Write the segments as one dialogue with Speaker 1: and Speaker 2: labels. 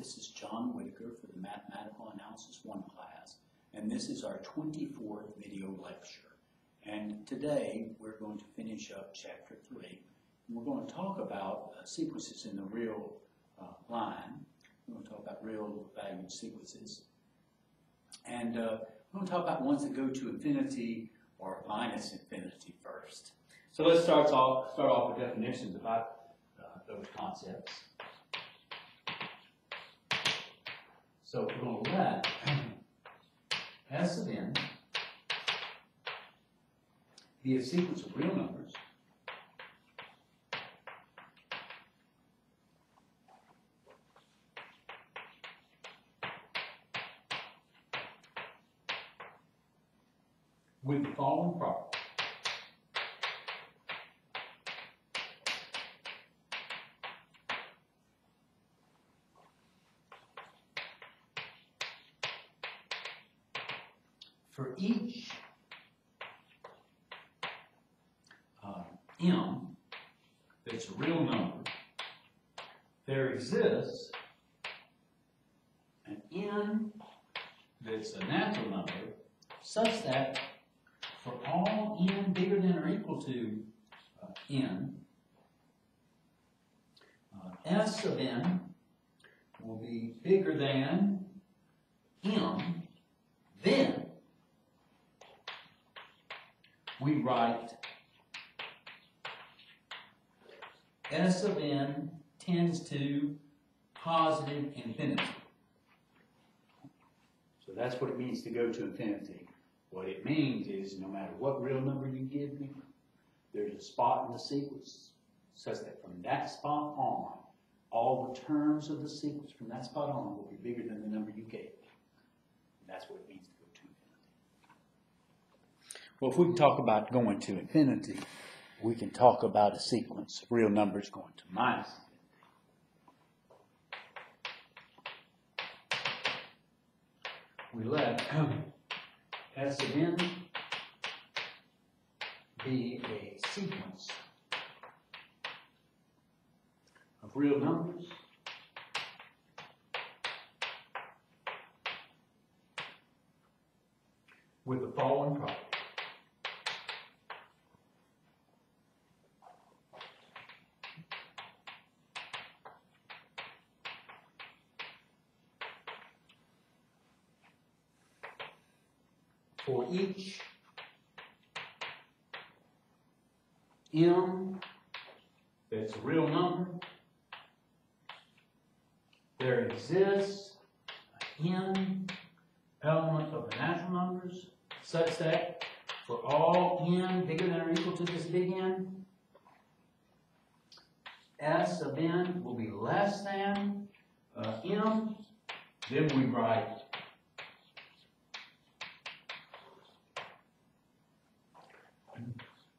Speaker 1: This is John Whitaker for the Mathematical Analysis 1 class, and this is our 24th video lecture. And today we're going to finish up Chapter 3. And we're going to talk about sequences in the real line. We're going to talk about real valued sequences. And we're going to talk about ones that go to infinity or minus infinity first. So let's start off with definitions about those concepts. So we're going to let S of n be a sequence of real numbers with the following property. For each m that's a real number, there exists an n that's a natural number such that for all n bigger than or equal to n, S of n will be bigger than m, then we write S of n tends to positive infinity. So that's what it means to go to infinity. What it means is no matter what real number you give me, there's a spot in the sequence such that from that spot on, all the terms of the sequence from that spot on will be bigger than the number you gave me. That's what it means to go to infinity. Well, if we can talk about going to infinity, we can talk about a sequence of real numbers going to minus infinity. We let S of n be a sequence of real numbers with the following property. For each m that's a real number, there exists n element of the natural numbers such that for all n bigger than or equal to this big N, S of n will be less than m. Then we write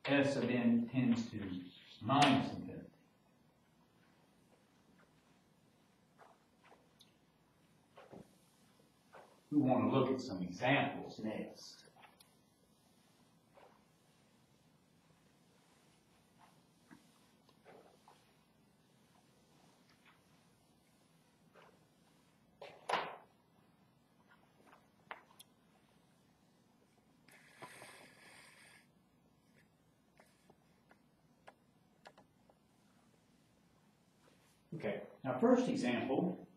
Speaker 1: S of n tends to minus infinity. We want to look at some examples next. Okay, now first example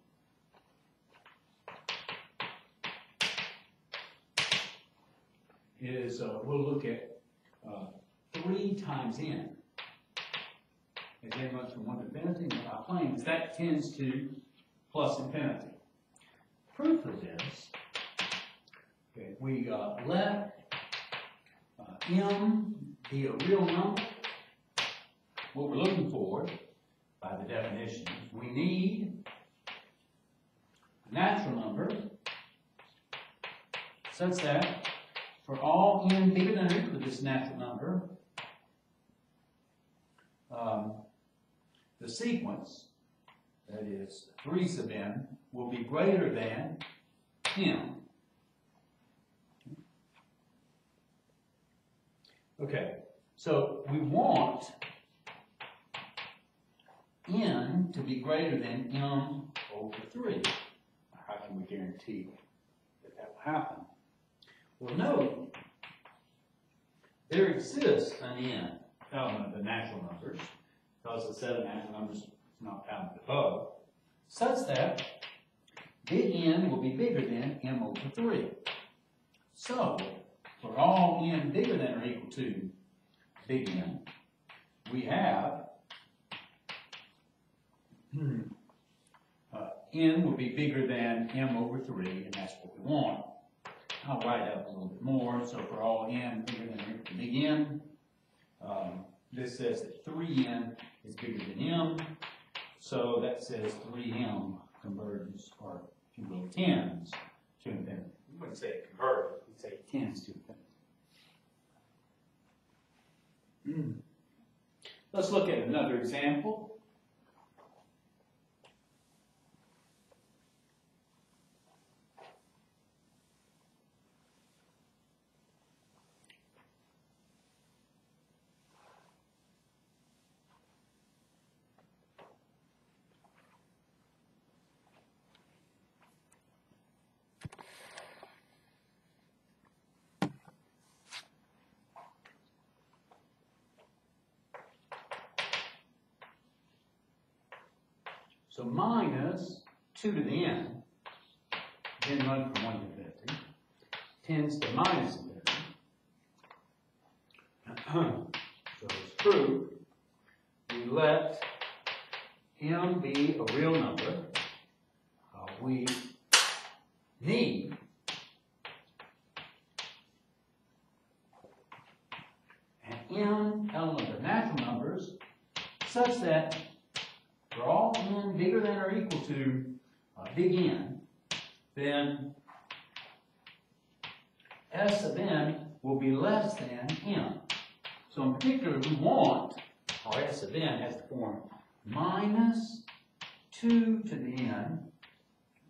Speaker 1: is we'll look at 3 times n. As n runs from 1 to infinity, and our claim is that tends to plus infinity. Proof of this, okay, we let m be a real number. What we're looking for by the definition, we need a natural number such that for all n bigger than or equal to this natural number, the sequence, that is 3 sub n, will be greater than m. Okay, so we want n to be greater than m over 3. How can we guarantee that that will happen? Well, note, there exists an n element of the natural numbers, because the set of natural numbers is not counted above, such that big N will be bigger than m over 3. So, for all n bigger than or equal to big N, we have n will be bigger than m over 3, and that's what we want. I'll write it up a little bit more. So for all n bigger than or equal to big N, this says that 3n is bigger than m. So that says 3m converges, or if you will, tends to infinity. We wouldn't say it converges, we'd say it tends to infinity. Let's look at another example. So minus 2 to the n, then run from 1 to infinity, tends to minus infinity. So it's true. We let m be a real number. We need an n element of natural numbers such that for all n bigger than or equal to big N, then S of n will be less than m. So in particular, we want our S of n has the form minus 2 to the n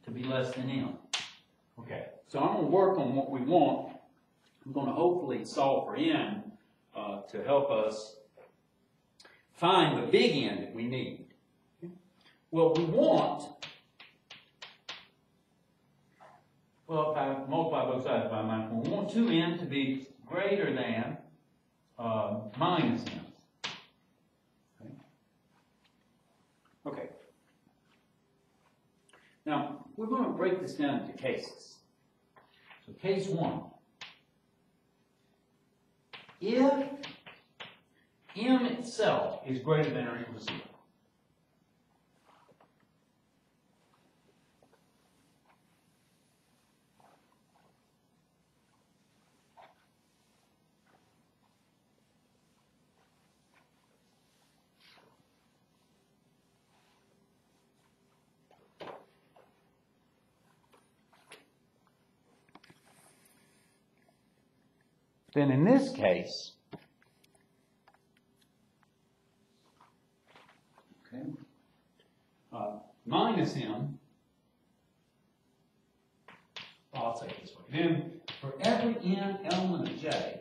Speaker 1: to be less than m. Okay, so I'm going to work on what we want. I'm going to hopefully solve for n to help us find the big N that we need. Well, we want, well, if I multiply both sides by minus 1, we want 2n to be greater than minus n. Okay. Now, we're going to break this down into cases. So case 1. If m itself is greater than or equal to 0, then in this case, okay, minus m, I'll say it this way. Then for every n element of j,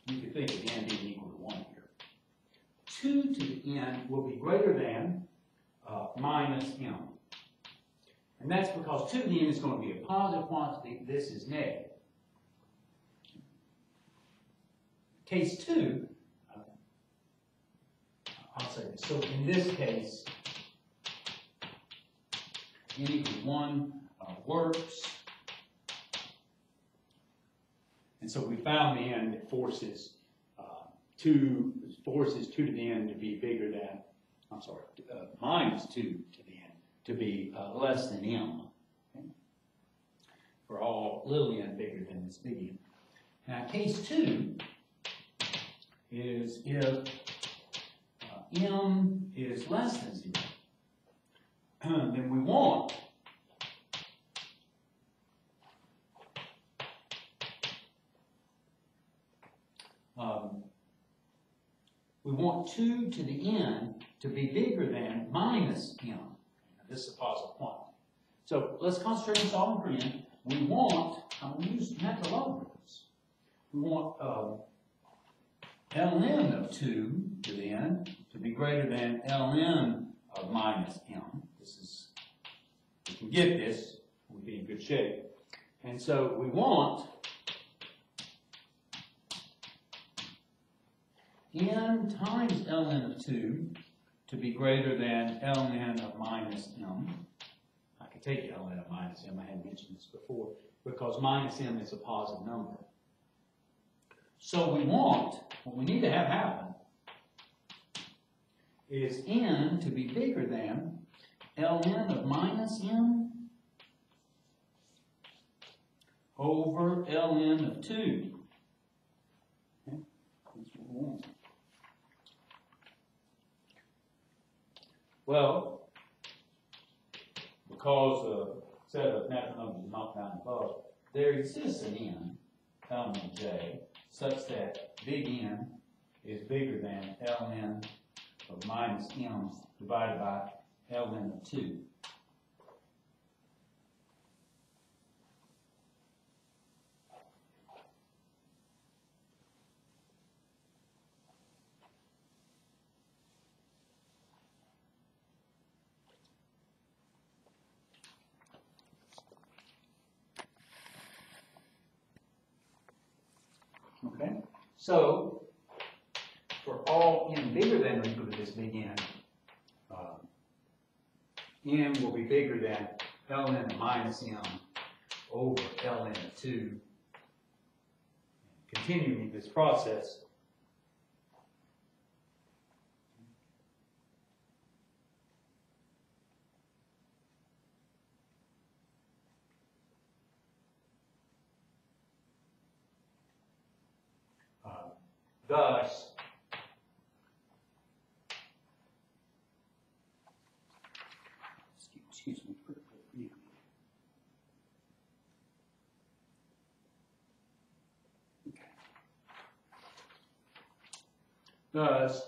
Speaker 1: you could think of n being equal to 1 here. 2 to the n will be greater than minus m. And that's because 2 to the n is going to be a positive quantity. This is negative. Case 2, I'll say this. So in this case, n equals 1 works. And so we found the n that forces 2 to the n to be bigger than, minus 2 to the n to be less than m. Okay? For all little n bigger than this big N. Now case 2 is if m is less than 0, then we want we want 2 to the n to be bigger than minus m. This is a positive quantity. So let's concentrate on solving for n. We want, I'm going to use natural logarithms. We want ln of 2 to the n to be greater than ln of minus m. This is, we can get this, we'll be in good shape. And so we want n times ln of 2 to be greater than ln of minus m. I could take ln of minus m, I had mentioned this before, because minus m is a positive number. So we want, what we need to have happen is n to be bigger than ln of minus m over ln of 2. Okay? That's what we want. Well, because the set of natural numbers is not found above, there exists an n, ln of j, such that big N is bigger than ln of minus m divided by ln of 2. Okay, so for all n bigger than or equal to this big N, n will be bigger than ln of minus m over ln of 2. Continuing this process, thus, excuse me, thus,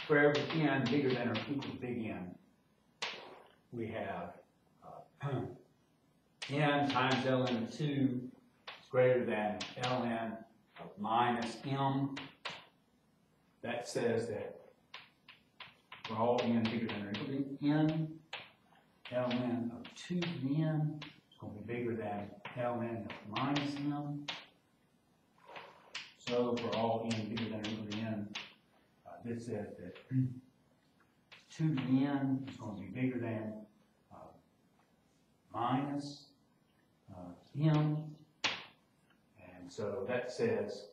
Speaker 1: for every n bigger than or equal to big N, we have n times ln of 2 is greater than ln of minus m. That says that for all n bigger than or equal to n, ln of 2 to the n is going to be bigger than ln of minus m. So for all n bigger than or equal to n, this says that 2 to the n is going to be bigger than minus m. And so that says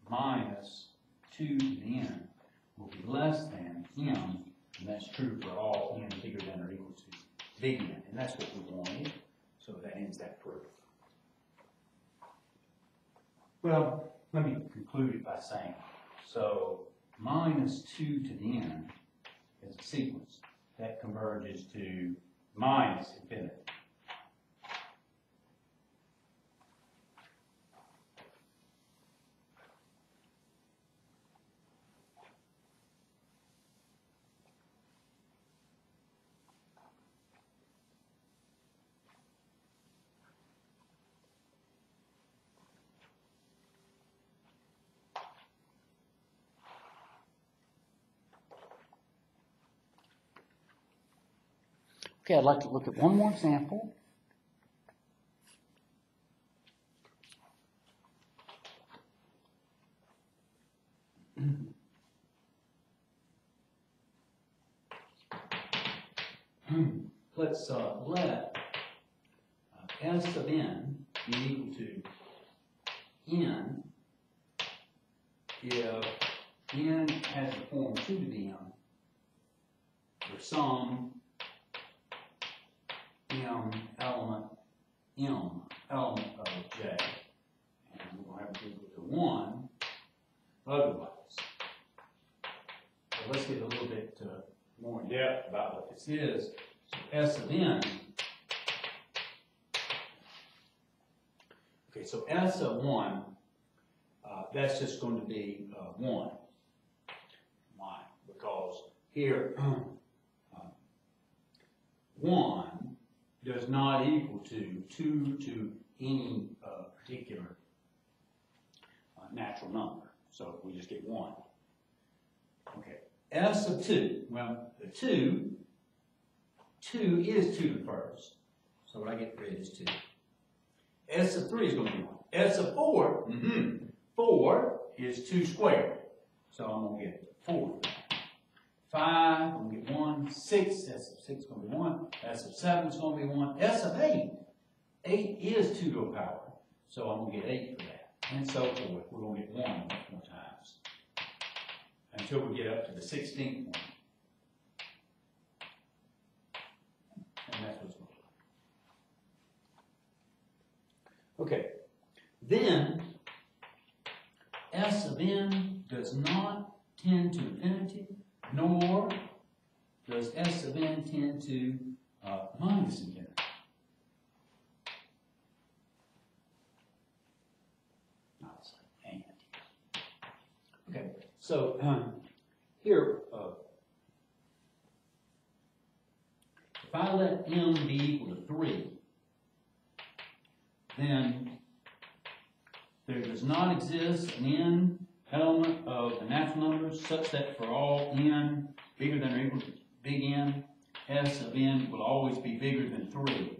Speaker 1: minus 2 to the n will be less than m, and that's true for all n bigger than or equal to big N, and that's what we wanted. So that ends that proof. Well, let me conclude it by saying, so minus 2 to the n is a sequence that converges to minus infinity. Okay, I'd like to look at one more example. Let's let S of n be equal to n if n has the form 2 to the n for some m element of j, and we'll have to be equal to 1 otherwise. So let's get a little bit more in depth about what this is. So S of n. Okay, so S of 1, that's just going to be 1. Why? Because here 1 does not equal to 2 to any particular natural number. So we just get 1. Okay. S of 2. Well, the 2 is 2 to the first. So what I get rid is 2. S of 3 is going to be 1. S of 4, 4 is 2 squared. So I'm going to get 4. 5, I'm going to get 1. 6, S of 6 is going to be 1. S of 7 is going to be 1. S of 8, 8 is 2 to a power. So I'm going to get 8 for that. And so forth. We're going to get 1 more times. Until we get up to the 16th one. And that's what's going on. Okay. Then, S of n does not tend to infinity. No more does S of n tend to minus infinity. Okay, so here, if I let m be equal to 3, then there does not exist an n element of the natural numbers such that for all n bigger than or equal to big N, S of n will always be bigger than 3.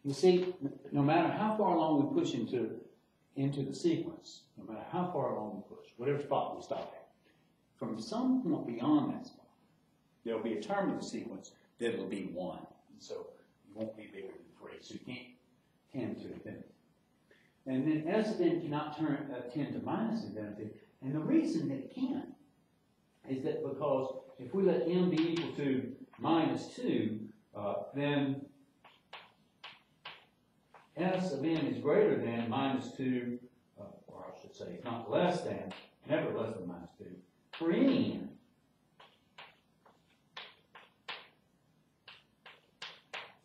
Speaker 1: You see, no matter how far along we push into the sequence, no matter how far along we push, whatever spot we stop at, from some point beyond that spot, there will be a term of the sequence that will be 1. And so it won't be bigger than 3. So you can't tend to infinity. And then S of n cannot tend to minus infinity. And the reason that it can't is that because if we let m be equal to minus 2, then S of n is greater than minus 2, or I should say not less than, never less than minus 2, for any n.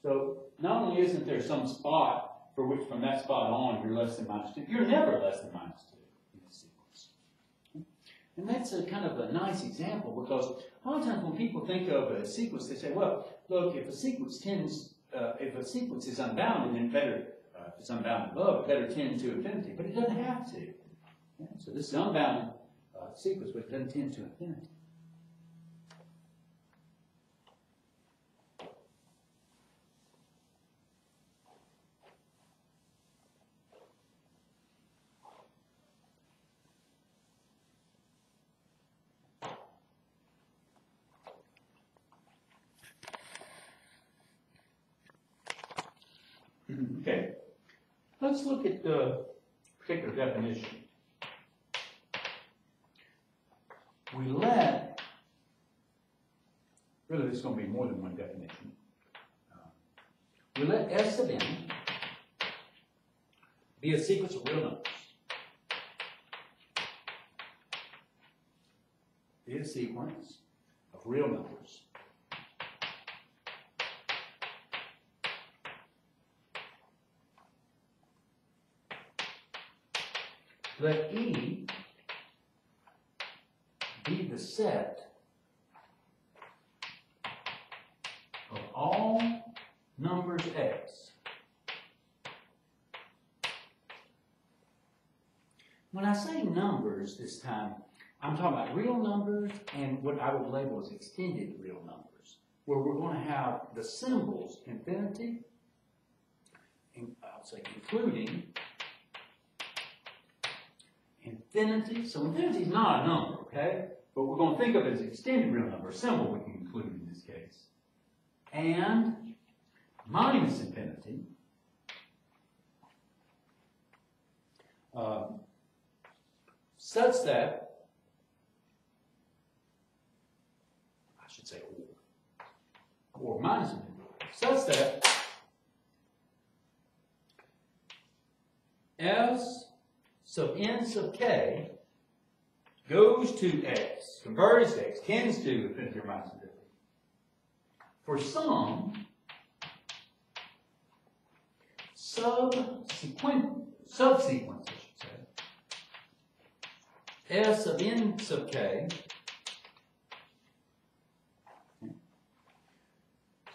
Speaker 1: So not only isn't there some spot for which from that spot on you're less than minus 2, you're never less than minus 2 in this sequence. And that's a kind of a nice example because a lot of times when people think of a sequence, they say, well, look, if a sequence is unbounded, then better, if it's unbounded above, it better tend to infinity. But it doesn't have to. Yeah? So this is an unbounded sequence, but it doesn't tend to infinity. Okay, let's look at the particular definition. We let, really there's going to be more than one definition. We let S of n be a sequence of real numbers. Be a sequence of real numbers. Let E be the set of all numbers x. When I say numbers this time, I'm talking about real numbers and what I would label as extended real numbers, where we're going to have the symbols infinity, and I'll say including infinity. So infinity is not a number, okay? But we're going to think of it as an extended real number, a symbol we can include in this case. And minus infinity, such that, I should say or minus infinity, such that S sub n sub k goes to x, converges to x, tends to infinity or minus infinity. For some subsequence, I should say, S of n sub k.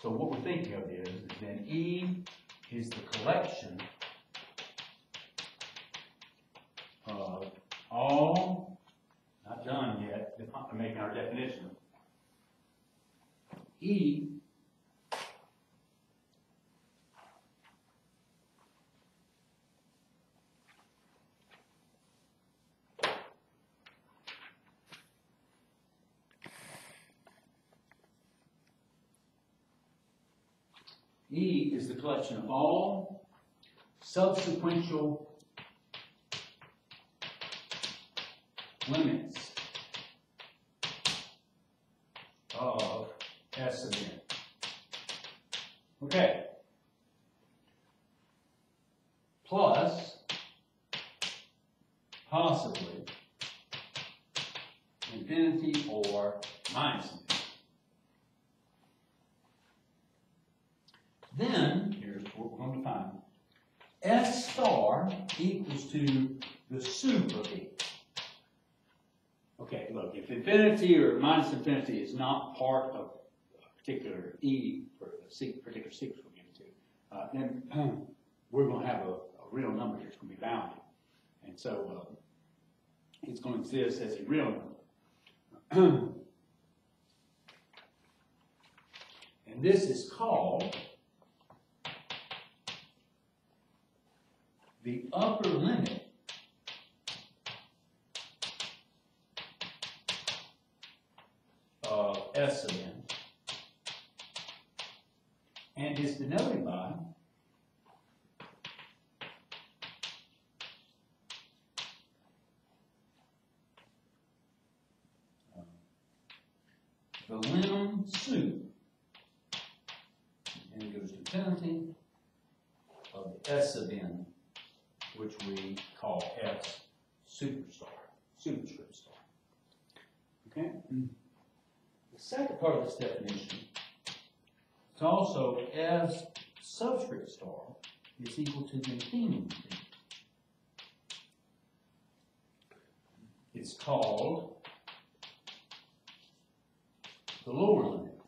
Speaker 1: So what we're thinking of is then E is the collection of our definition, E E is the collection of all subsequential limits of S of n. Okay. Plus, possibly, infinity or minus infinity. Then, here's what we're going to find. S star equals to the sup of E. Okay, look, if infinity or minus infinity is not part of a particular E, or a particular sequence we're getting to, then we're going to have a real number here. It's going to be bounded. And so it's going to exist as a real number. And this is called the upper limit of S of n, and is denoted by the lim sup, and it goes to infinity, of the S of n, which we call S superscript star. Okay? The second part of this definition is also S subscript star is equal to the infinity. It's called the lower limit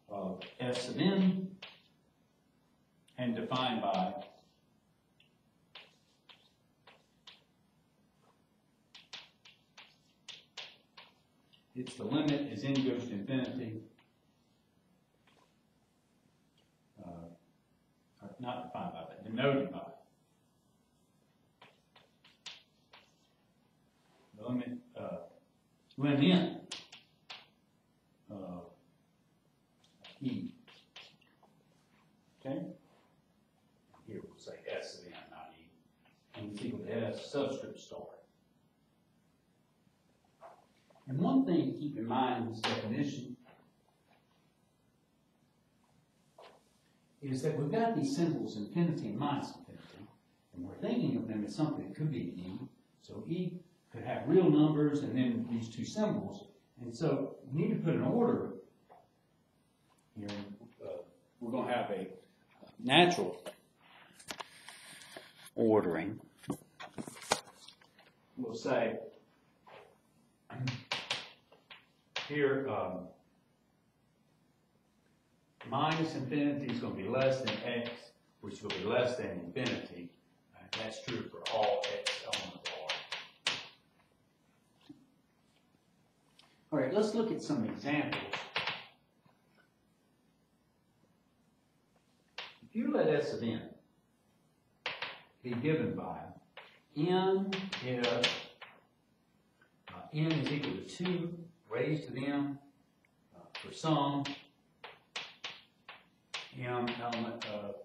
Speaker 1: of S of n, and defined by it's the limit as n goes to infinity, not defined by, but denoted by the limit lim n of E. Okay? Here we'll say S of n, not E. And it's equal to S subscript star. And one thing to keep in mind in this definition is that we've got these symbols, infinity and minus infinity, and we're thinking of them as something that could be an E. So E could have real numbers and then these two symbols. And so we need to put an order here. We're going to have a natural ordering. We'll say here minus infinity is going to be less than x, which is going to be less than infinity. That's true for all x elements of R. All right, let's look at some examples. If you let S of n be given by n if n is equal to 2 raised to the m for some m element of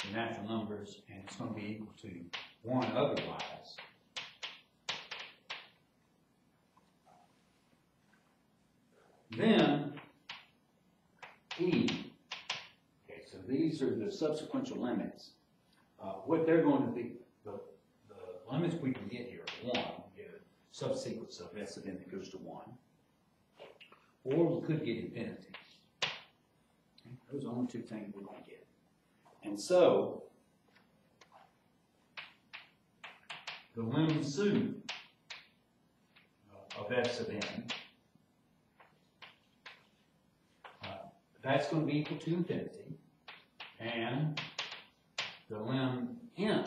Speaker 1: the natural numbers, and it's going to be equal to 1 otherwise, then E. Okay, so these are the subsequential limits. What they're going to be, the limits we can get here are 1, we get a subsequence of S of n that goes to 1, or we could get infinity. Okay, those are the only two things we're going to get. And so, the lim sup of S of n, that's going to be equal to infinity, and the lim n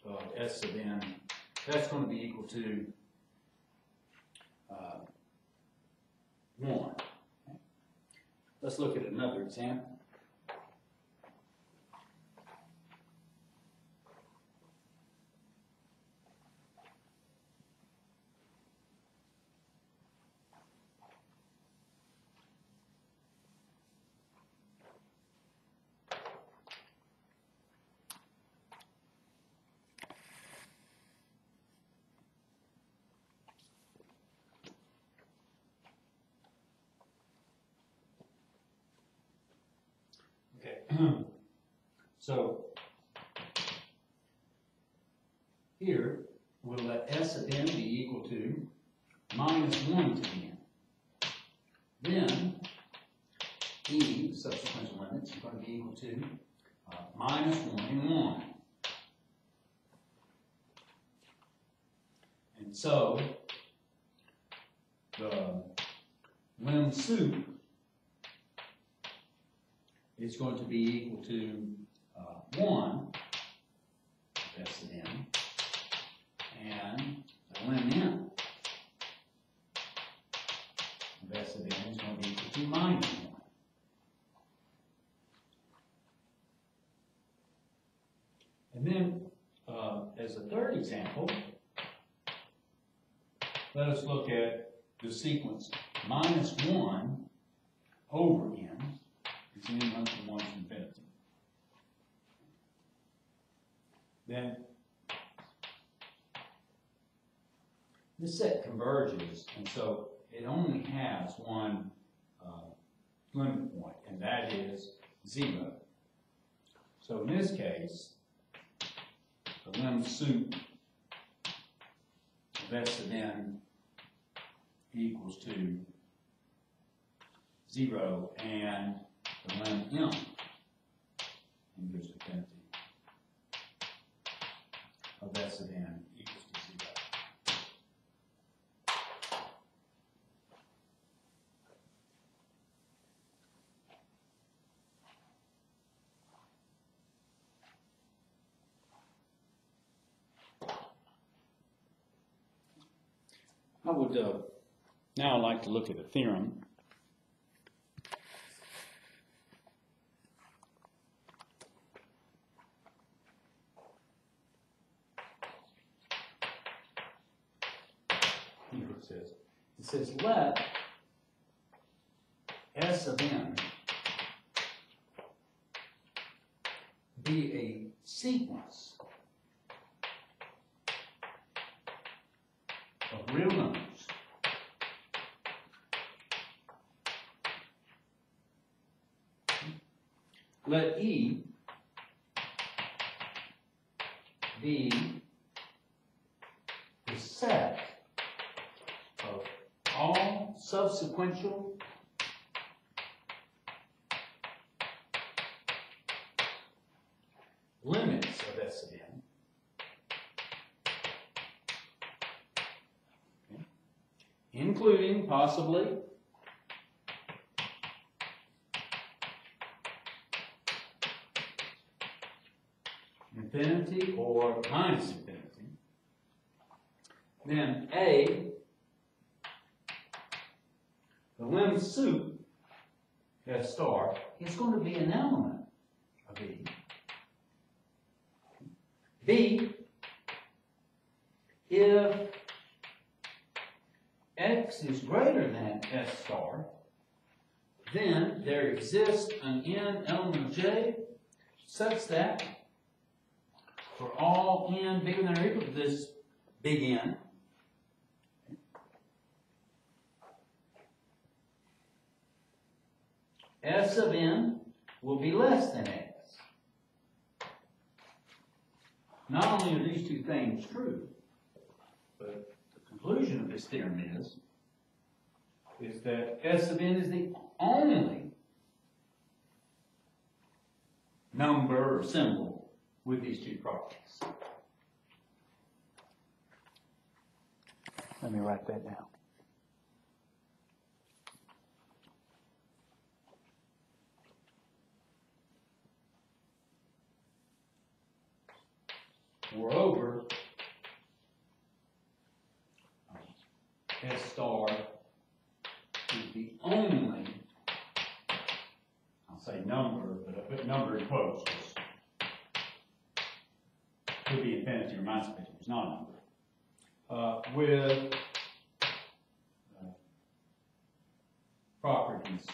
Speaker 1: of S sub n, that's going to be equal to 1. Let's look at another example. So here we'll let S of n be equal to minus 1 to n. Then E, subsequent limits, are going to be equal to minus 1 and 1. And so the lim sup is going to be equal to 1 S of n, and the lim n of S of n is going to be equal to minus 1. And then, as a third example, let us look at the sequence minus 1 over n is n runs from 1 to infinity. Then this set converges, and so it only has one limit point, and that is 0. So in this case, the lim sup of S of n equals to 0, and the lim m in goes to infinity of S of n equals to 0. I would now like to look at a theorem. Here it says let S of n be a sequence of real numbers let E be the set of all subsequential limits of S of n, okay, including possibly infinity or minus infinity. Then A, the lim sup S star, is going to be an element of E. B, if x is greater than S star, then there exists an n element of J such that for all n bigger than or equal to this big N, S of n will be less than x. Not only are these two things true, but the conclusion of this theorem is that S of n is the only number or symbol with these two properties. Let me write that down. or over S star is the only, I'll say number, but I put number in quotes. Could be infinity or minus infinity, it's not a number. With properties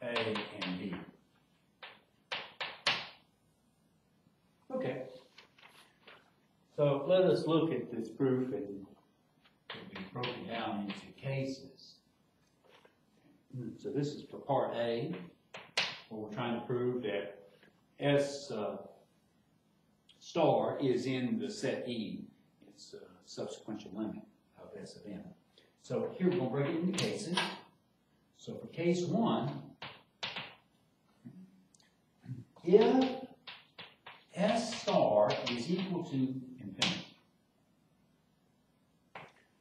Speaker 1: A and B. Okay. So let us look at this proof, and it'll be broken down into cases. So this is for part A, where we're trying to prove that S star is in the set E. It's a subsequential limit of S of n. So here we're going to break it into cases. So for case 1, if S star is equal to infinity.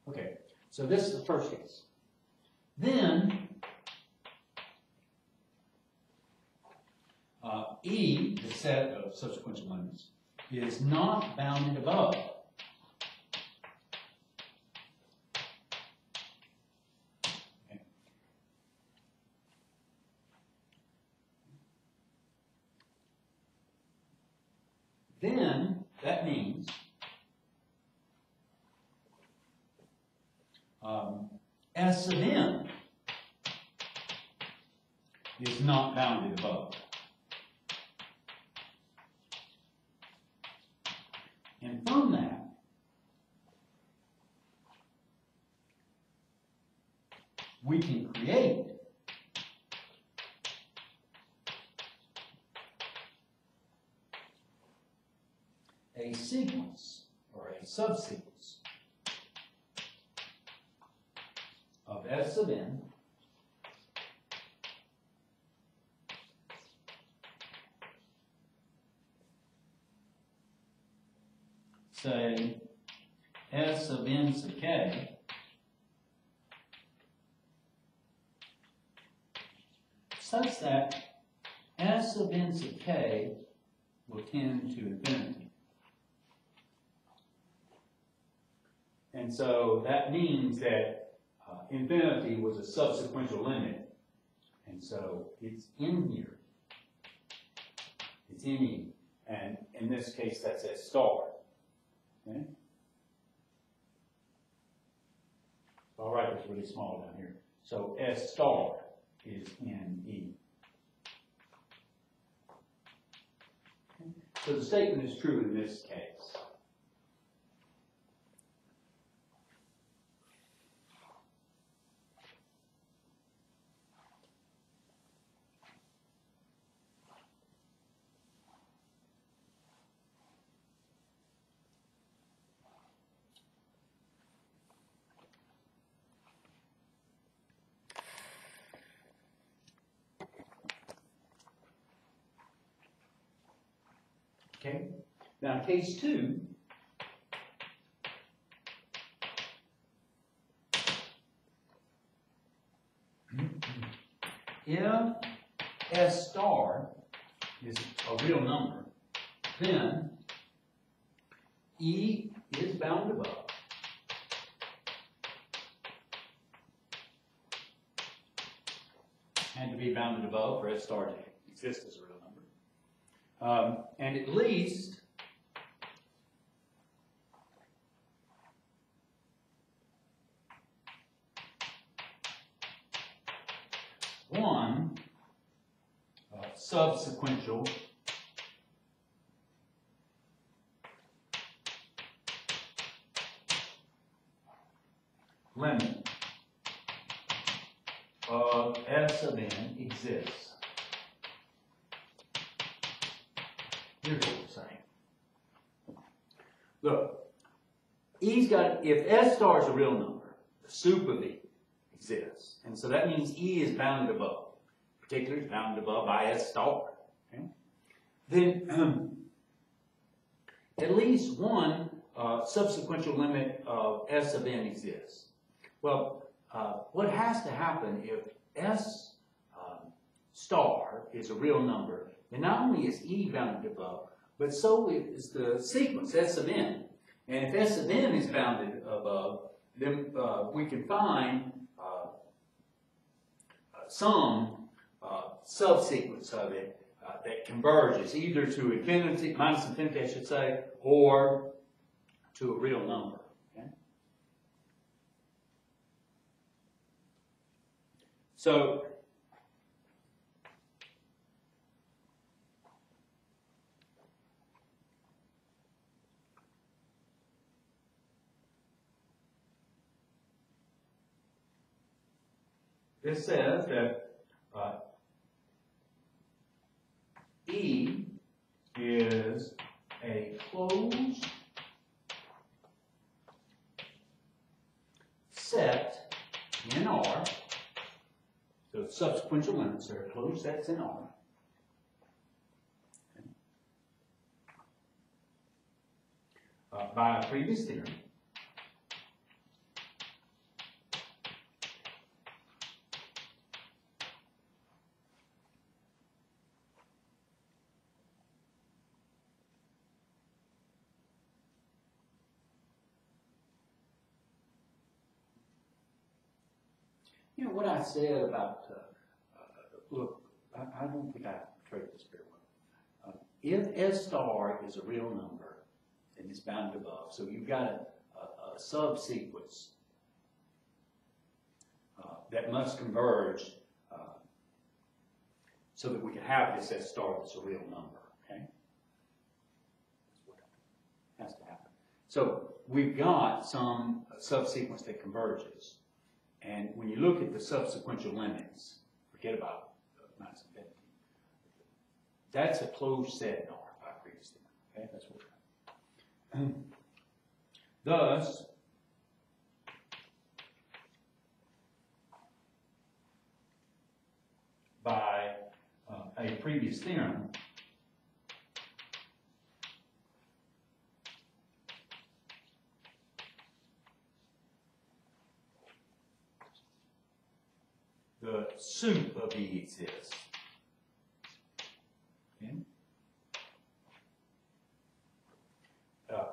Speaker 1: Okay, so this is the first case. Then E, the set of subsequential limits, is not bounded above. Okay. Then that means S of n is not bounded above. And from that, we can create a sequence or a subsequence of S of n say S of n sub k such that S of n sub k will tend to infinity. And so that means that infinity was a subsequential limit. And so it's in here. It's in E. And in this case, that's S star. Okay? I'll write this really small down here. So S star is in E. Okay? So the statement is true in this case. Okay, now case 2, if S star is a real number, then E is bound above. And to be bounded above for S star to exist as a real number. And at least one subsequential limit of S of n exists. Here's what we're saying. Look, E's got, if S star is a real number, the sup of E exists. And so that means E is bounded above. Particularly is bounded above by S star. Okay? Then at least one subsequential limit of S of n exists. Well, what has to happen if S star is a real number, then not only is E bounded above, but so is the sequence S of n. And if S of n is bounded above, then we can find some subsequence of it that converges either to infinity, minus infinity I should say, or to a real number. Okay? So this says that E is a closed set in R, so subsequential limits are closed sets in R. By a previous theorem. You know what I said about, look, I don't think I portrayed this very well. If S star is a real number, then it's bounded above. So you've got a subsequence that must converge so that we can have this S star that's a real number, okay? That's what has to happen. So we've got some subsequence that converges. And when you look at the subsequential limits, forget about minus infinity. That's a closed set in R by previous theorem. Okay, that's what we're doing. Thus, by a previous theorem, the soup of E exists. Okay?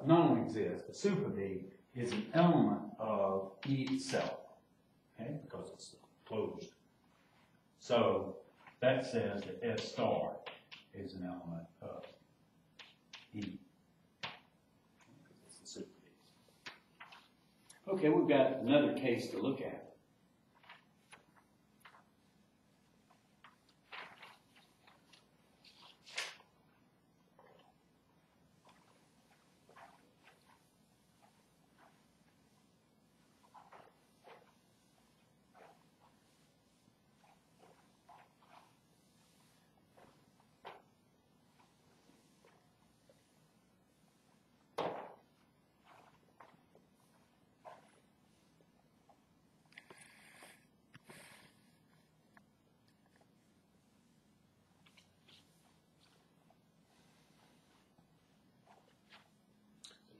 Speaker 1: Not only exists, the soup of E is an element of E itself, okay? Because it's closed. So that says that S star is an element of E. It's the soup of E. Okay, we've got another case to look at.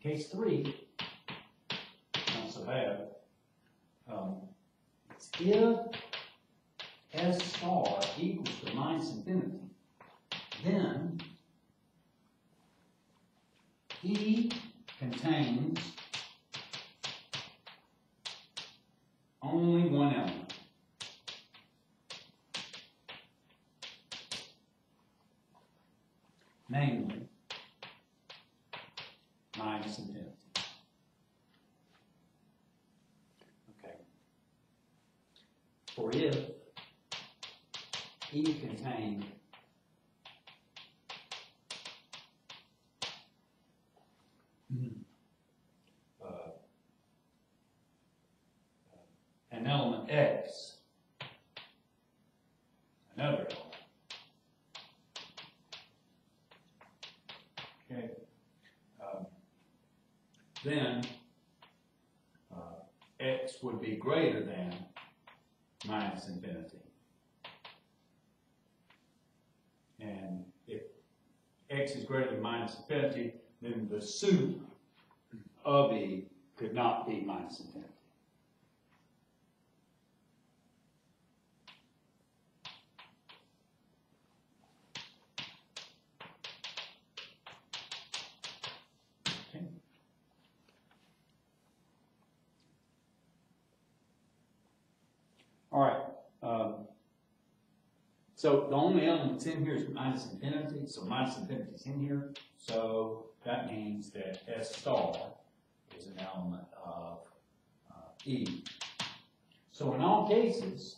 Speaker 1: Case 3, not so bad. It's if S star equals to minus infinity, then E contains only one element. Namely, minus infinity. Okay. For if E contained an element X, another element. Okay. Then X would be greater than minus infinity. And if X is greater than minus infinity, then the soup of E could not be minus infinity. So the only element that's in here is minus infinity, so minus infinity is in here. So that means that S star is an element of E. So in all cases,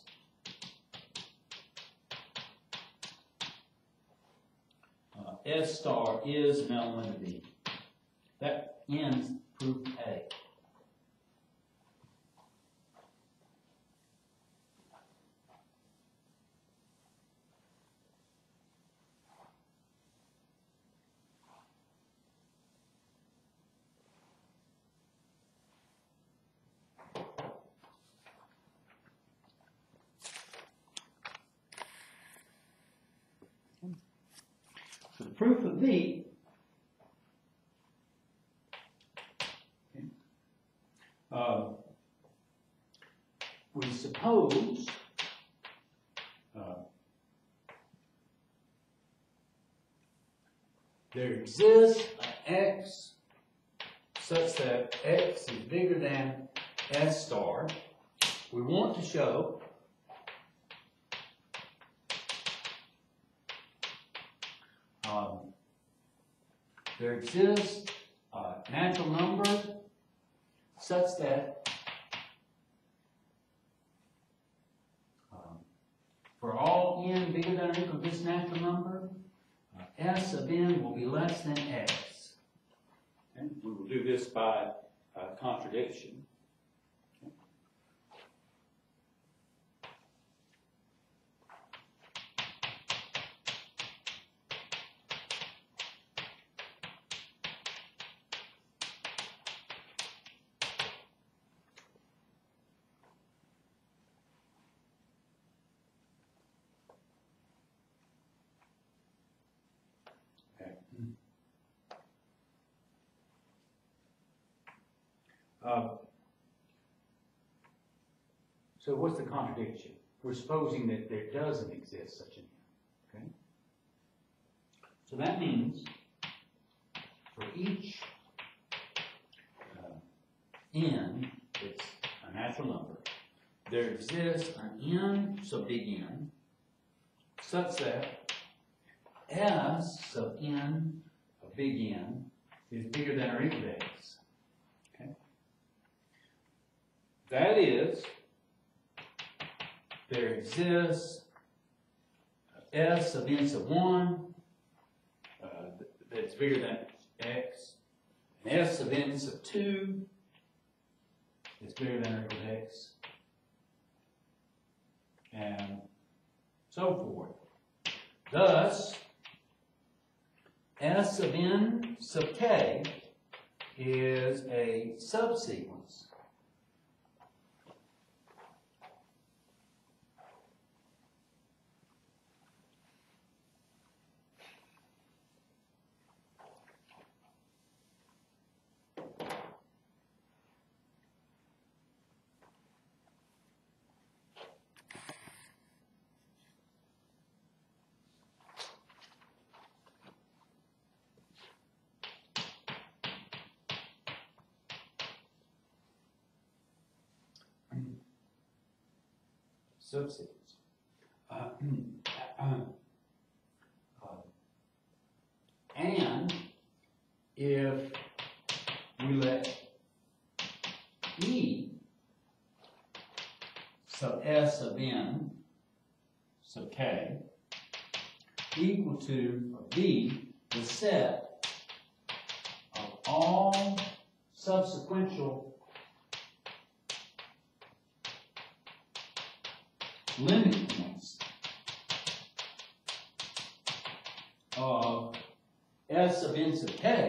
Speaker 1: S star is an element of E. That ends proof A. So the proof of B we suppose there exists an X such that X is bigger than S star. We want to show there exists a natural number such that for all n bigger than or equal to this natural number, S of n will be less than X. And we will do this by contradiction. So what's the contradiction? We're supposing that there doesn't exist such an n. Okay? So that means for each n that's a natural number, there exists an n sub big N such that S sub n of big N is bigger than or equal to X. Okay? That is, there exists S of n sub 1 that's bigger than X, and S of n sub 2 is bigger than or equal to X, and so forth. Thus, S of n sub k is a subsequence subsequence. And if we let E sub S of n sub k equal to B, the set of all subsequential limit points of S of n sub k,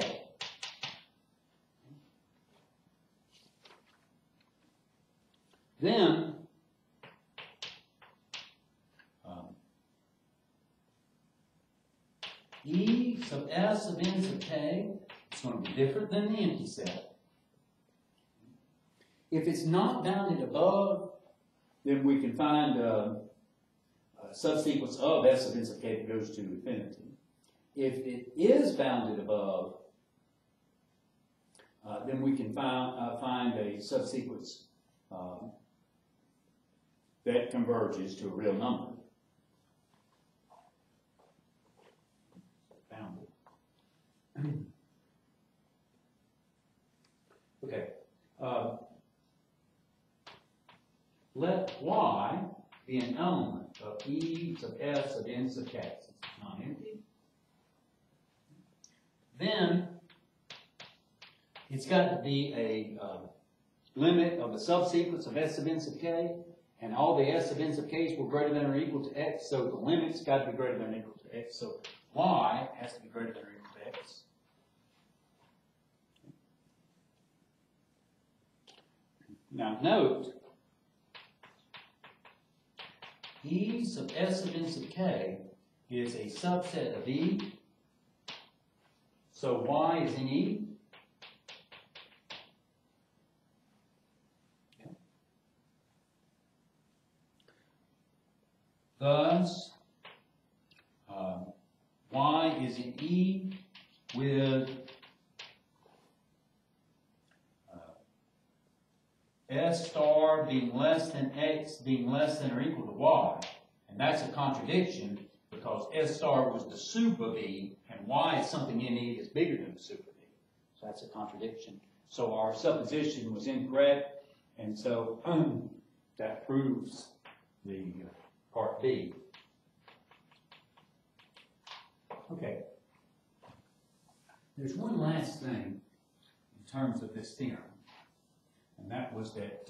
Speaker 1: then E sub S of n sub k is going to be different than the empty set. If it's not bounded above, then we can find a subsequence of S of n sub k that goes to infinity. If it is bounded above, then we can find a subsequence that converges to a real number.
Speaker 2: Okay. Let y be an element of E sub S of n sub k, since it's non-empty. Then it's got to be a limit of a subsequence of S sub n sub k, and all the S sub n sub k's were greater than or equal to x, so the limit's got to be greater than or equal to x, so y has to be greater than or equal to x. Now note, E sub S sub n sub k is a subset of E, so y is in E. Okay. Thus, y is in E with S star being less than x being less than or equal to y. And that's a contradiction because S star was the sup of E and y is something in E that's bigger than the sup of E. So that's a contradiction. So our supposition was incorrect, and so that proves the part B. Okay. There's one last thing in terms of this theorem. And that was that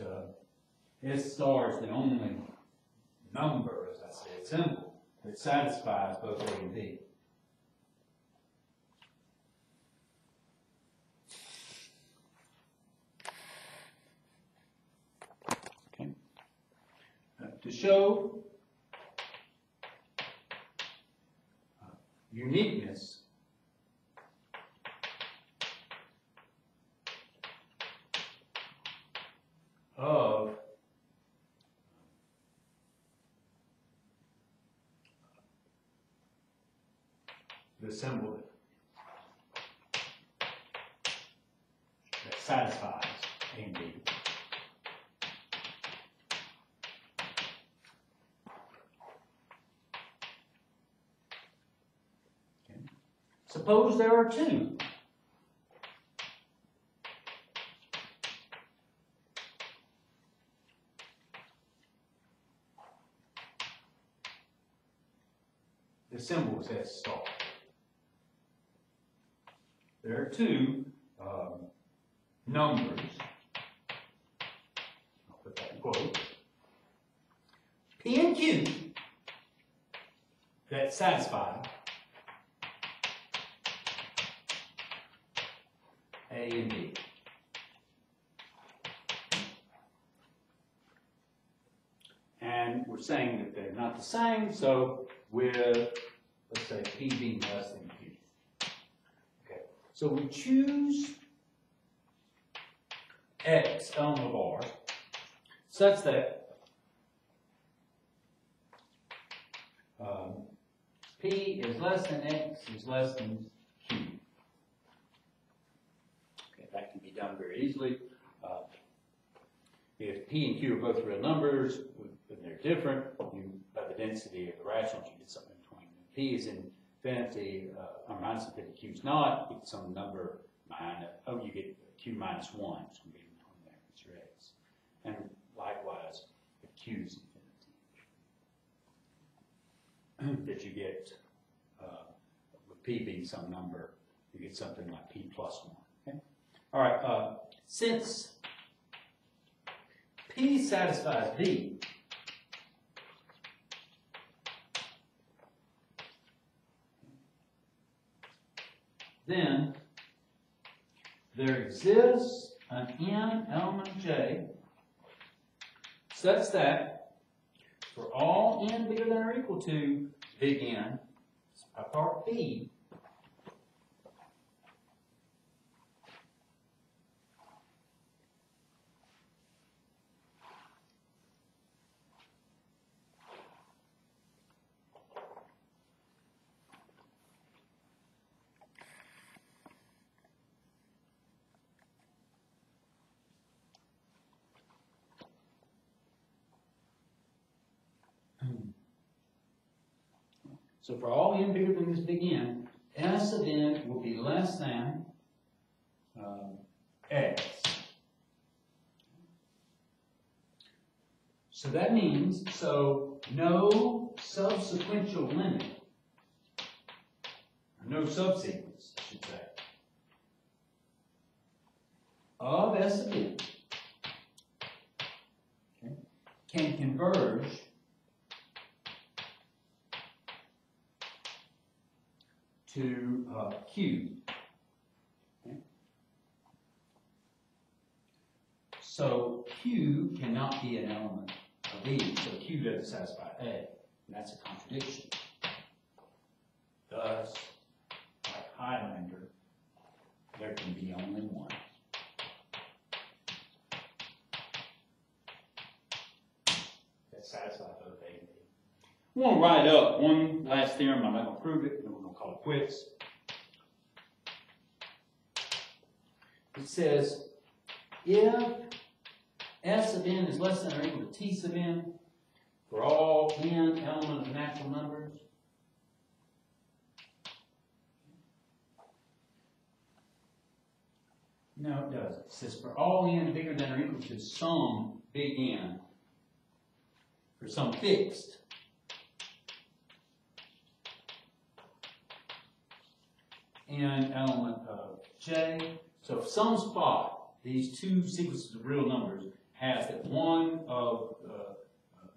Speaker 2: S star is the only number, as I said, symbol, that satisfies both A and B. Okay. To show uniqueness, of the symbol that satisfies A and B. Okay. Suppose there are two. The symbol is S star. There are two numbers, I'll put that in quotes, P and Q, that satisfy A and B. And we're saying that they're not the same, so with, let's say, P being less than Q. Okay, so we choose X element of R such that P is less than X is less than Q. Okay, that can be done very easily. If P and Q are both real numbers, and they're different, you, by the density of the rationals, you get something in between. If P is infinity, or minus infinity, Q is not, you get some number minus, you get Q minus 1, it's going to be in between there, it's your X. And likewise, if Q is infinity, that you get, with P being some number, you get something like P plus 1. Okay? All right, since P satisfies B, then there exists an n element J such that for all n bigger than or equal to big N, part B, so for all n bigger than this big N, S of n will be less than x. So that means, no subsequential limit, no subsequence, I should say, of S of n can converge to Q. Okay. So Q cannot be an element of E, so Q doesn't satisfy A, and that's a contradiction. Thus, like Highlander, there can be only one. That satisfies both A and B. We want to write up one last theorem. I'm not going to prove it, then we're going to call it quits. It says, if S of n is less than or equal to T sub n for all n elements of natural numbers, no, it doesn't. It says for all n bigger than or equal to some big N, for some fixed n element of J. So if some spot, these two sequences of real numbers, has that one of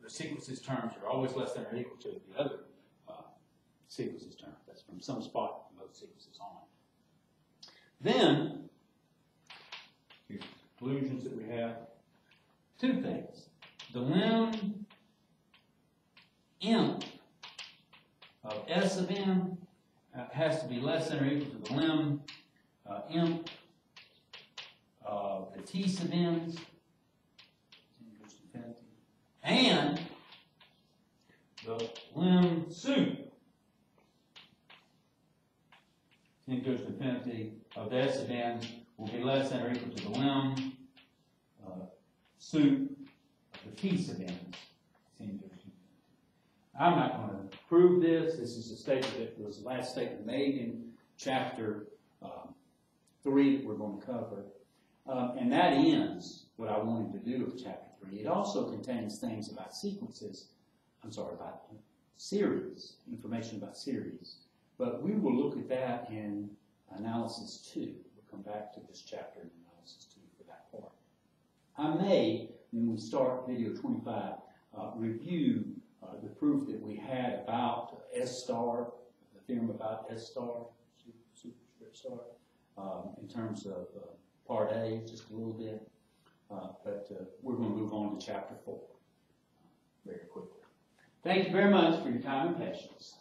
Speaker 2: the sequence's terms are always less than or equal to the other sequence's terms. That's from some spot both sequences on. Then, here's the conclusions that we have. Two things. The lim imp of S of n has to be less than or equal to the lim imp of the T sub n's, and the lim sup, n goes to infinity, of the S of n will be less than or equal to the lim sup of the T sub n's. I'm not going to prove this. This is a statement that was the last statement made in chapter 3 that we're going to cover. And that ends what I wanted to do with chapter 3. It also contains things about sequences, about series, information about series. But we will look at that in analysis 2. We'll come back to this chapter in analysis 2 for that part. I may, when we start video 25, review the proof that we had about S star, the theorem about S star, superscript star, in terms of part A, just a little bit. But we're going to move on to chapter 4 very quickly. Thank you very much for your time and patience.